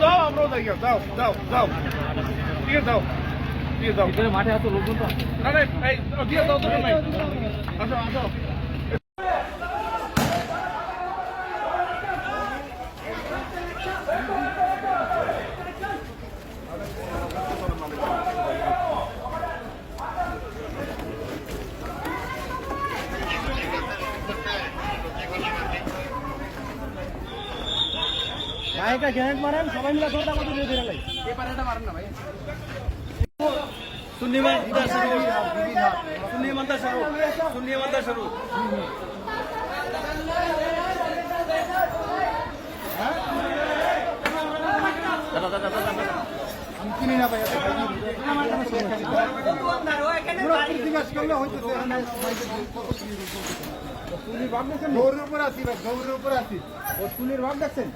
যাও আমরাও যাই যাও যাও যাও ঠিক আছে যাও দিয়ে যাও মাঠে আসো লোকজন তো না না এই দিয়ে যাও তো নাই আসো আসো ভাইটা গ্যারেন্ট মারেন সবাই মিলে ধরতে আমাদের দিয়ে দিলে এই পারেটা মারেন না ভাই সুন্নিমান ইধর শুরু সুন্নিমানটা শুরু কিনি না ভাই গৌরের উপর আছি ভাই গৌরের উপর আছি ও সুনির ভাব দেখছেন